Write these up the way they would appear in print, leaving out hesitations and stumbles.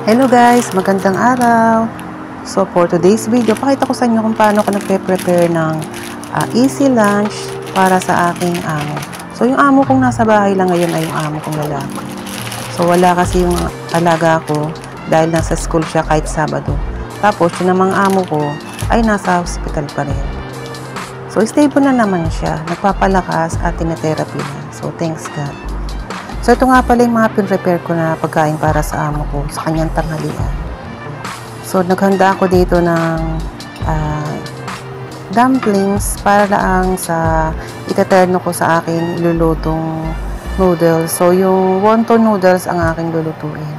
Hello guys, magandang araw. So for today's video, pakita ko sa inyo kung paano ko nagpe-prepare ng easy lunch para sa aking amo. So yung amo kong nasa bahay lang ngayon ay yung amo kong lalaki. So wala kasi yung alaga ko dahil nasa school siya kahit Sabado. Tapos yung namang amo ko ay nasa hospital pa rin. So stable na naman siya, nagpapalakas at tinetherapy na. So thanks God. So, ito nga pala yung mga pin-prepare ko na pagkain para sa amo ko sa kanyang tanghalian. So, naghanda ako dito ng dumplings para lang sa itaterno ko sa akin ilulutong noodles. So, yung wonton noodles ang aking lulutuin.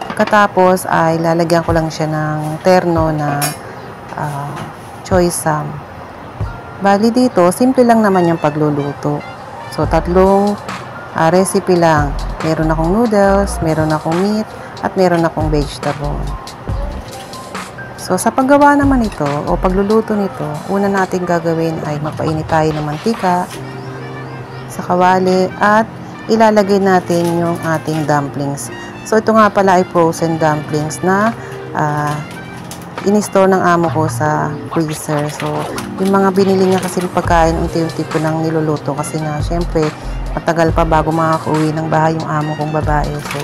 Pagkatapos ay lalagyan ko lang siya ng terno na choy sam. Bali dito, simple lang naman yung pagluluto. So, tatlong recipe lang. Meron akong noodles, meron akong meat, at meron akong vegetable. So, sa paggawa naman ito, o pagluluto nito, una natin gagawin ay mapainit tayo ng mantika sa kawali at ilalagay natin yung ating dumplings. So, ito nga pala ay frozen dumplings na in-store ng amo ko sa freezer. So, yung mga binili niya kasi pagkain, unti-unti ko nang niluluto kasi nga, syempre, matagal pa bago makaka-uwi ng bahay yung amo kong babae. So,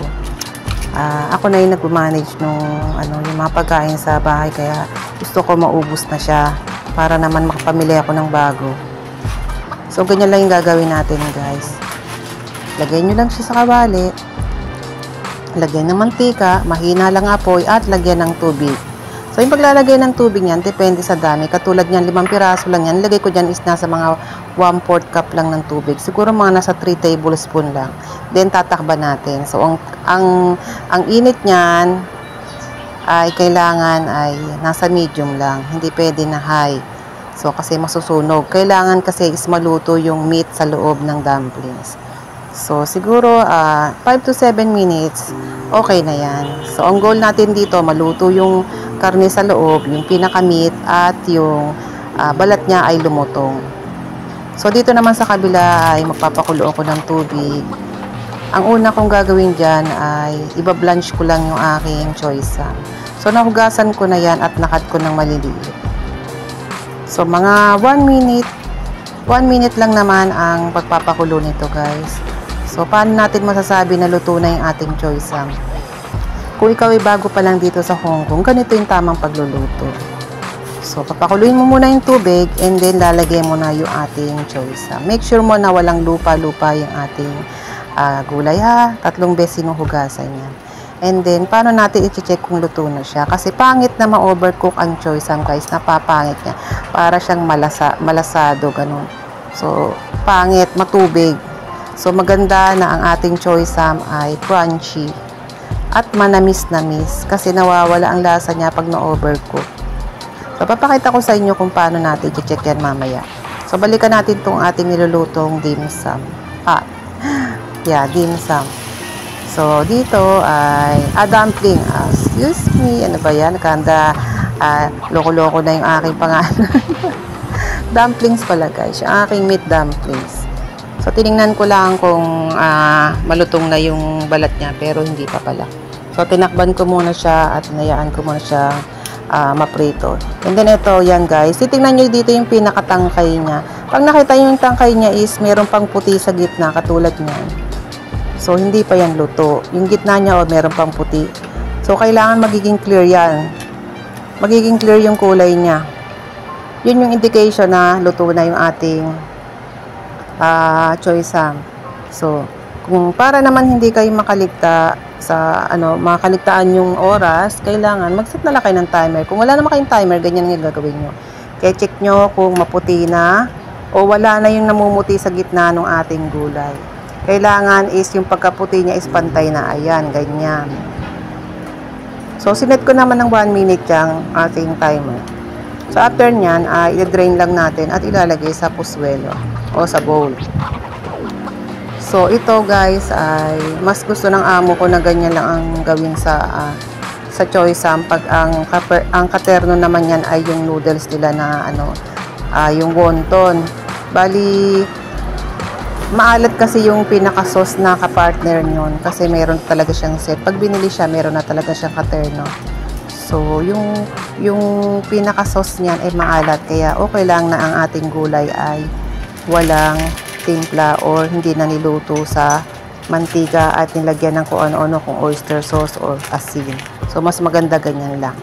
ako na yung nag-manage nung yung mga pagkain sa bahay. Kaya gusto ko maubos na siya para naman makapamili ako ng bago. So, ganyan lang yung gagawin natin, guys. Lagyan nyo lang siya sa kawali. Lagyan ng mantika, mahina lang apoy, at lagyan ng tubig. So, yung paglalagay ng tubig niyan, depende sa dami. Katulad niyan, 5 piraso lang yan. Lagay ko dyan is nasa mga 1/4 cup lang ng tubig. Siguro mga nasa 3 tablespoon lang. Then, tatakba natin. So, ang init niyan ay kailangan ay nasa medium lang. Hindi pwede na high. So, kasi masusunog. Kailangan kasi is maluto yung meat sa loob ng dumplings. So, siguro 5 to 7 minutes, okay na yan. So, ang goal natin dito, maluto yung karne sa loob, yung pinaka-meat, at yung balat niya ay lumutong. So, dito naman sa kabila ay magpapakulo ako ng tubig. Ang una kong gagawin dyan ay ibablanch ko lang yung aking choy sam. So, nahugasan ko na yan at nakat ko ng maliliit. So, mga 1 minute lang naman ang pagpapakulo nito, guys. So, paano natin masasabi na luto na yung ating choy sam? Kung ikaw ay bago pa lang dito sa Hong Kong, ganito yung tamang pagluluto. So, papakuluin mo muna yung tubig and then lalagay mo na yung ating choy sam. Make sure mo na walang lupa-lupa yung ating gulay ha. 3 beses hinuhugasan yan. And then, paano natin i-check kung luto na siya? Kasi pangit na ma-overcook ang choy sam, guys. Napapangit niya. Para siyang malasado, ganun. So, pangit, matubig. So, maganda na ang ating choy sam ay crunchy at manamis-namis kasi nawawala ang lasa niya pag na-overcook. So, papakita ko sa inyo kung paano natin i-check yan mamaya. So, balikan natin itong ating nilulutong dim sum. Dim sum. So, dito ay dumpling. Excuse me, ano ba yan? Nakanda, loko-loko na yung aking pangalan. Dumplings pala, guys. Yung aking meat dumplings. So, tinignan ko lang kung malutong na yung balat niya, pero hindi pa pala. So, tinakban ko muna siya at hinayaan ko muna siya maprito. And then, ito, yan guys. Titignan nyo dito yung pinakatangkay niya. Pag nakita nyo yung tangkay niya is meron pang puti sa gitna, katulad niyan. So, hindi pa yan luto. Yung gitna niya, meron pang puti. So, kailangan magiging clear yan. Magiging clear yung kulay niya. Yun yung indication na luto na yung ating choy sam. So, kung para naman hindi kayo makaligta sa makaligtaan yung oras, kailangan mag-set na lang kayo ng timer. Kung wala naman kayong timer, ganyan ang gagawin nyo. Kaya check nyo kung maputi na o wala na yung namumuti sa gitna ng ating gulay. Kailangan is yung pagkaputi niya is pantay na. Ayan, ganyan. So, sinet ko naman ng 1 minute yung ating timer. So, after nyan, i-drain lang natin at ilalagay sa puswelo o sa bowl. So, ito guys ay mas gusto ng amo ko na ganyan lang ang gawin sa choy sam. Pag ang katerno naman yan ay yung noodles nila na yung wonton. Bali, maalat kasi yung pinaka-sauce na kapartner nyon kasi meron talaga siyang set. Pag binili siya, meron na talaga siyang katerno. So, yung pinaka-sauce niyan ay maalat. Kaya okay lang na ang ating gulay ay walang timpla or hindi na niluto sa mantika at nilagyan ng kung ano-ano, kung oyster sauce or asin. So, mas maganda ganyan lang.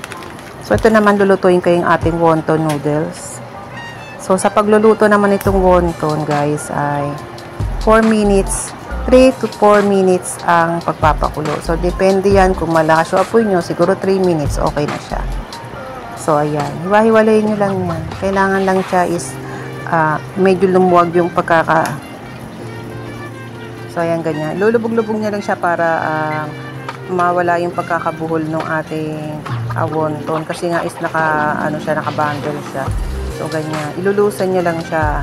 So, ito naman lulutuin ko yung ating wonton noodles. So, sa pagluluto naman itong wonton, guys, ay 4 minutes, 3 to 4 minutes ang pagpapakulo. So, depende yan kung malakas yung apoy nyo, siguro 3 minutes, okay na siya. So, ayan. Hiwa-hiwalayin nyo lang yan. Kailangan lang siya is medyo lumuwag yung So, ayan, ganyan. Lulubog-lubog nyo lang siya para mawala yung pagkakabuhol ng ating wonton. Kasi nga is naka-bundle siya. So, ganyan. Ilulusan nyo lang siya.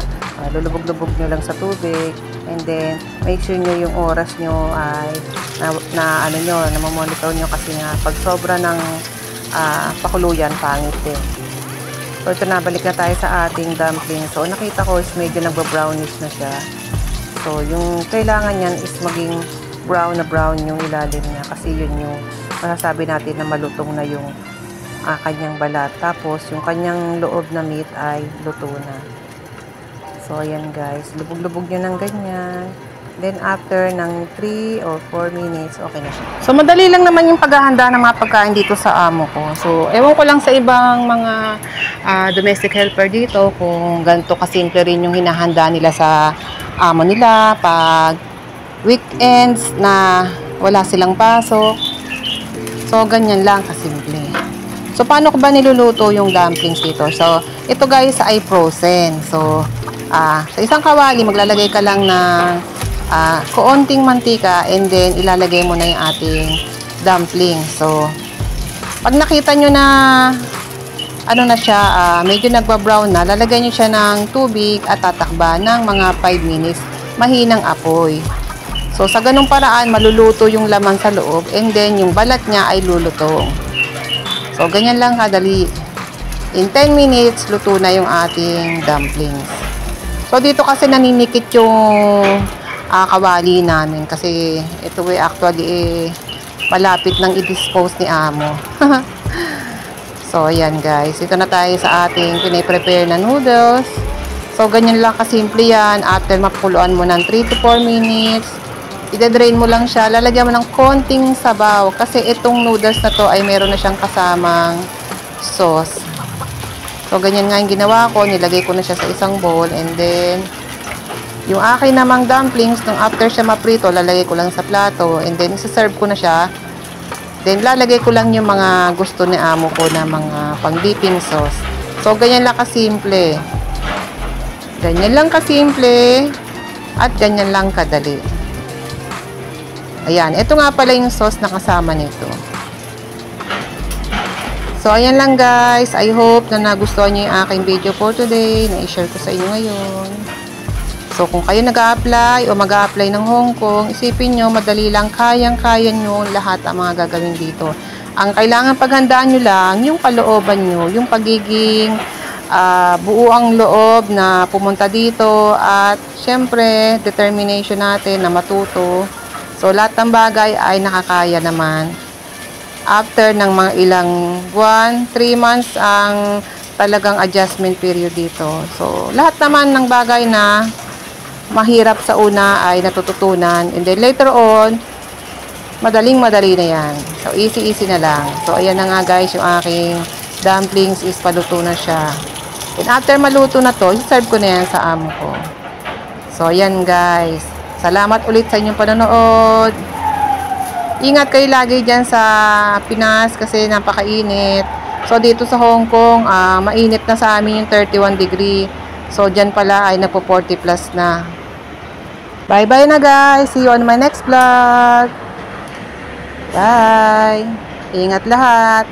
Lulubog-lubog nyo lang sa tubig. And then, make sure nyo yung oras nyo ay namamonitor nyo kasi nga pag sobra ng pakuluyan, pangit din. So, ito na, balik na tayo sa ating dumpling. So, nakita ko is medyo nagba-brownish na siya. So, yung kailangan yan is maging brown na brown yung ilalim niya kasi yun yung masasabi natin na malutong na yung kanyang balat. Tapos, yung kanyang loob na meat ay luto na. So, ayan guys. Lubog-lubog nyo ng ganyan. Then, after ng 3 or 4 minutes, okay na siya. So, madali lang naman yung paghahanda ng mga pagkain dito sa amo ko. So, ewan ko lang sa ibang mga domestic helper dito kung ganito kasimple rin yung hinahanda nila sa amo nila pag weekends na wala silang pasok. So, ganyan lang kasimple. So, paano ko ba niluluto yung dumplings dito? So, ito guys ay frozen. So, sa isang kawali, maglalagay ka lang ng kaunting mantika and then ilalagay mo na yung ating dumpling. So, pag nakita nyo na na siya, medyo nagba-brown na, lalagay nyo siya ng tubig at tatakba ng mga 5 minutes. Mahinang apoy. So, sa ganung paraan, maluluto yung laman sa loob and then yung balat niya ay lulutong. So, ganyan lang kadali. In 10 minutes, luto na yung ating dumplings. So, dito kasi naninikit yung kawali namin kasi ito actually malapit nang i-dispose ni amo. So, ayan guys. Ito na tayo sa ating piniprepare na noodles. So, ganyan lang kasimple yan. After makuluan mo ng 3 to 4 minutes, i-drain mo lang siya. Lalagyan mo ng konting sabaw kasi itong noodles na to ay meron na siyang kasamang sauce. So, ganyan nga yung ginawa ko. Nilagay ko na siya sa isang bowl. And then, yung akin namang dumplings, nung after siya maprito, lalagay ko lang sa plato. And then, isa-serve ko na siya. Then, lalagay ko lang yung mga gusto ni amo ko na mga pang-dipping sauce. So, ganyan lang kasimple. Ganyan lang kasimple. At ganyan lang kadali. Ayan. Ito nga pala yung sauce na kasama nito. So, ayan lang guys. I hope na nagustuhan nyo yung aking video for today na i-share ko sa inyo ngayon. So, kung kayo nag-a-apply o mag-a-apply ng Hong Kong, isipin nyo, madali lang, kayang-kaya nyo lahat ang mga gagawin dito. Ang kailangan paghandaan nyo lang, yung kalooban nyo, yung pagiging buo ang loob na pumunta dito at syempre, determination natin na matuto. So, lahat ng bagay ay nakakaya naman. After ng mga ilang buwan, 3 months ang talagang adjustment period dito. So, lahat naman ng bagay na mahirap sa una ay natututunan. And then later on, madaling-madali na yan. So, easy-easy na lang. So, ayan na nga guys, yung aking dumplings is paluto na siya. And after maluto na to, i-serve ko na yan sa amo ko. So, ayan guys. Salamat ulit sa inyong panonood. Ingat kayo lagi dyan sa Pinas kasi napakainit. So, dito sa Hong Kong, mainit na sa amin yung 31 degree. So, dyan pala ay nagpo 40 plus na. Bye-bye na guys. See you on my next vlog. Bye. Ingat lahat.